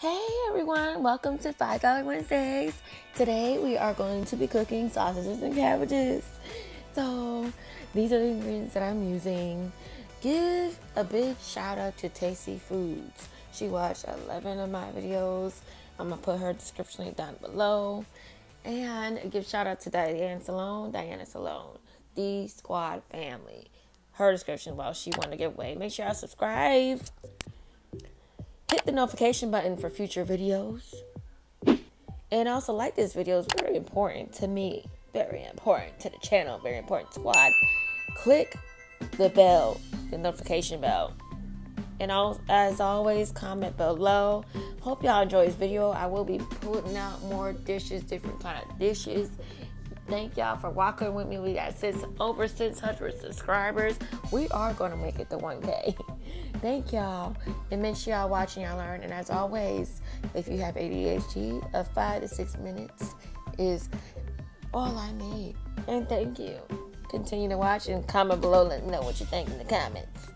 Hey everyone, welcome to $5 Wednesdays. Today we are going to be cooking sausages and cabbages. So these are the ingredients that I'm using. Give a big shout out to Tasty Foods. She watched 11 of my videos. I'm going to put her description link down below. And give shout out to Diana Salone, DeeSquadFamily. Her description while she wanted to give away. Make sure y'all subscribe. Hit the notification button for future videos. And also like this video. It's very important to me. Very important to the channel. Very important squad. Click the bell. The notification bell. And as always, comment below. Hope y'all enjoy this video. I will be putting out more dishes. Different kind of dishes. Thank y'all for walking with me. We got over 600 subscribers. We are going to make it to 1K. Thank y'all. And make sure y'all watch and y'all learn. And as always, if you have ADHD, 5 to 6 minutes is all I need. And thank you. Continue to watch and comment below. Let me know what you think in the comments.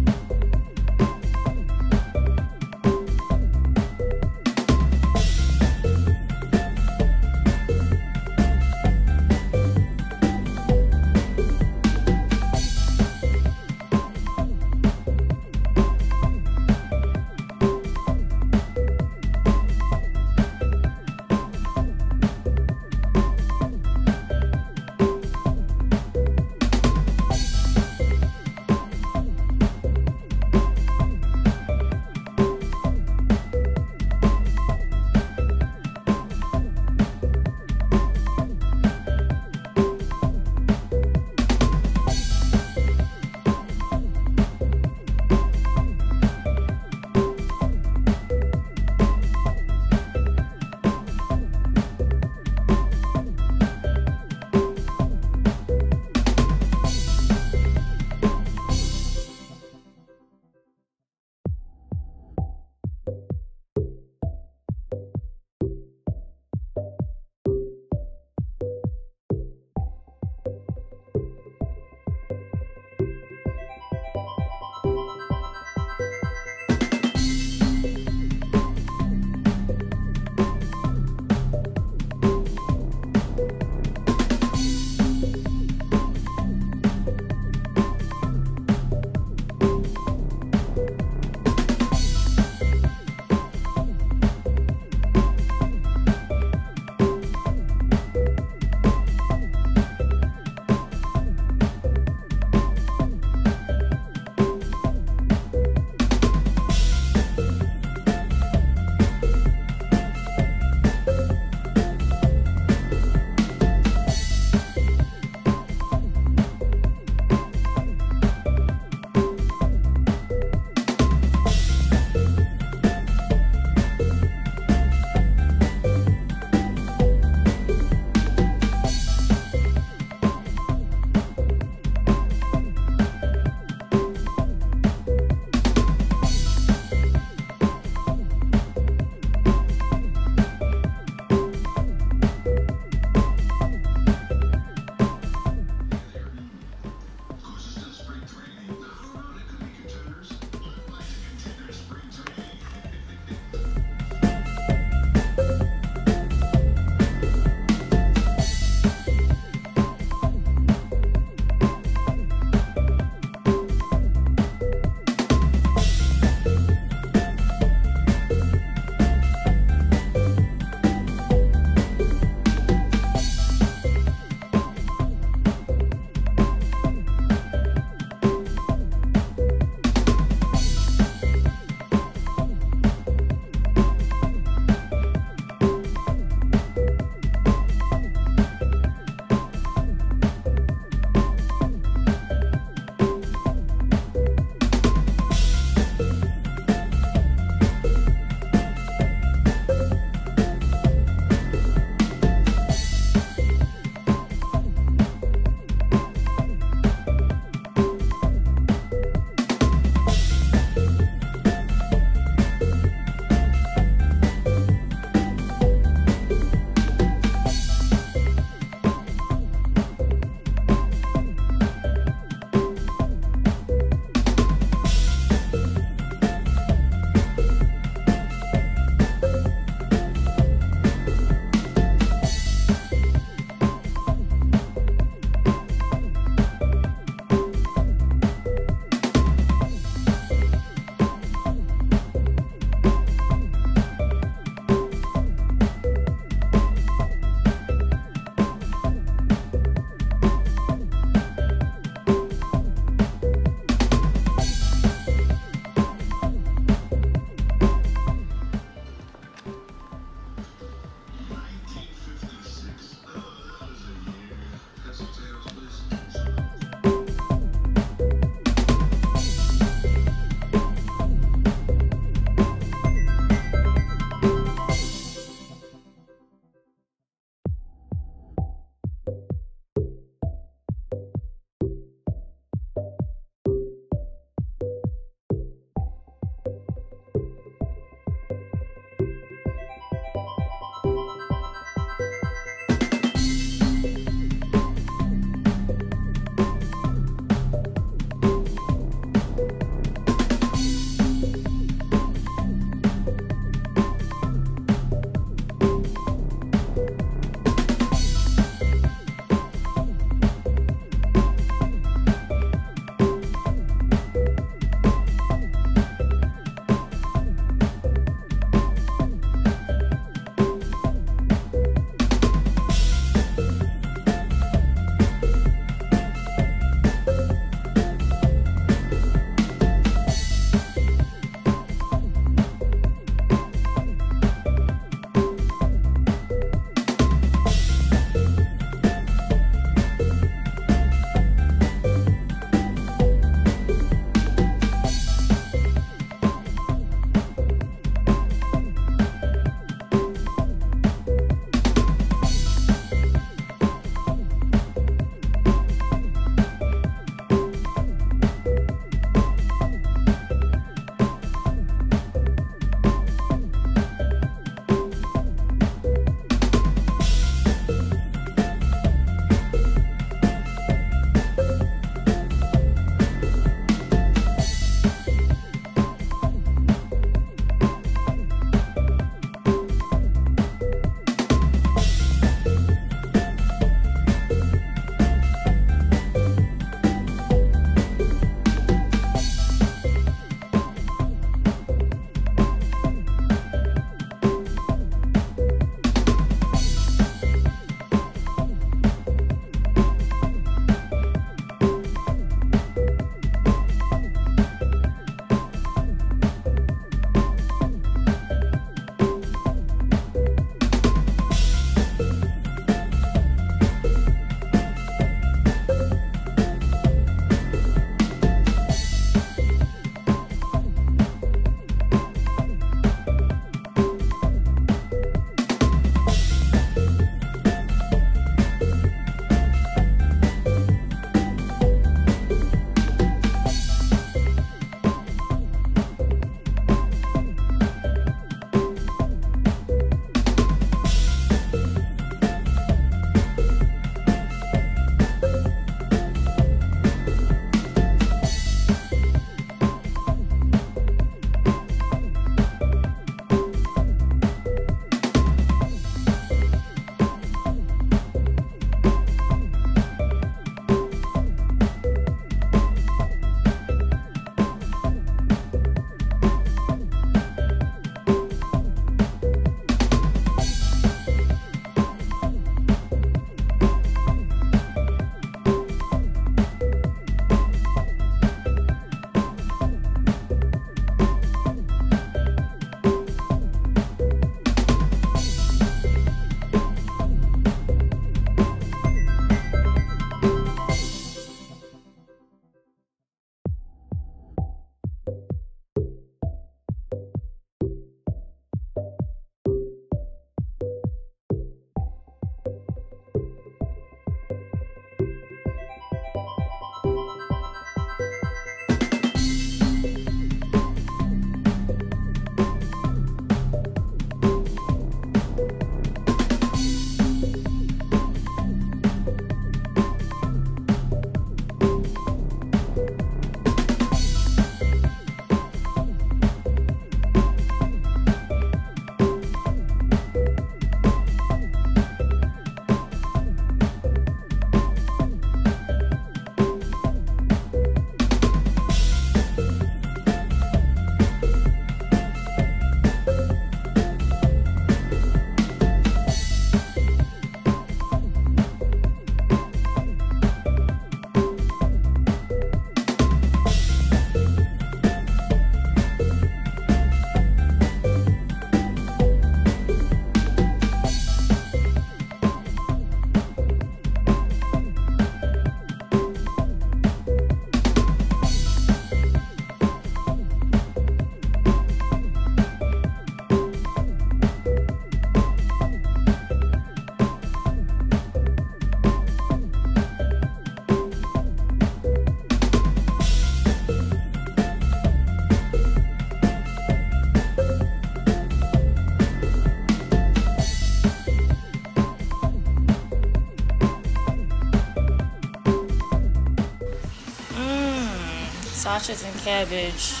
sausage and cabbage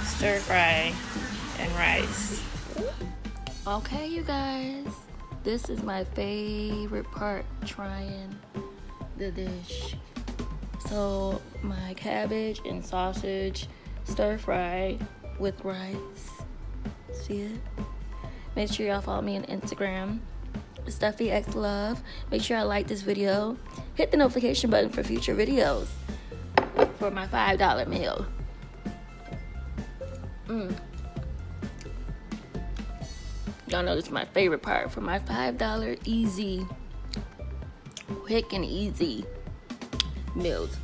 stir fry and rice. Okay, you guys, this is my favorite part, trying the dish. So my cabbage and sausage stir fry with rice. See it? Make sure y'all follow me on Instagram, StuffyXLove. Make sure I like this video. Hit the notification button for future videos for my $5 meal. Y'all know this is my favorite part for my $5 easy, quick and easy meals.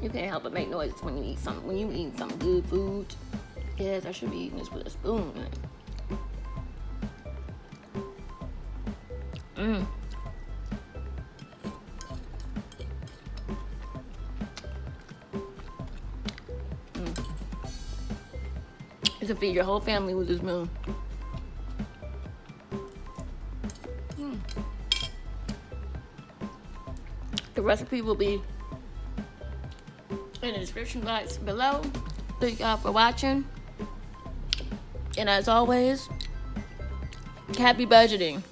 You can't help but make noise when you eat something. When you eat some good food, yes, I should be eating this with a spoon. You can feed your whole family with this meal. The recipe will be in the description box below. Thank y'all for watching. And as always, happy budgeting.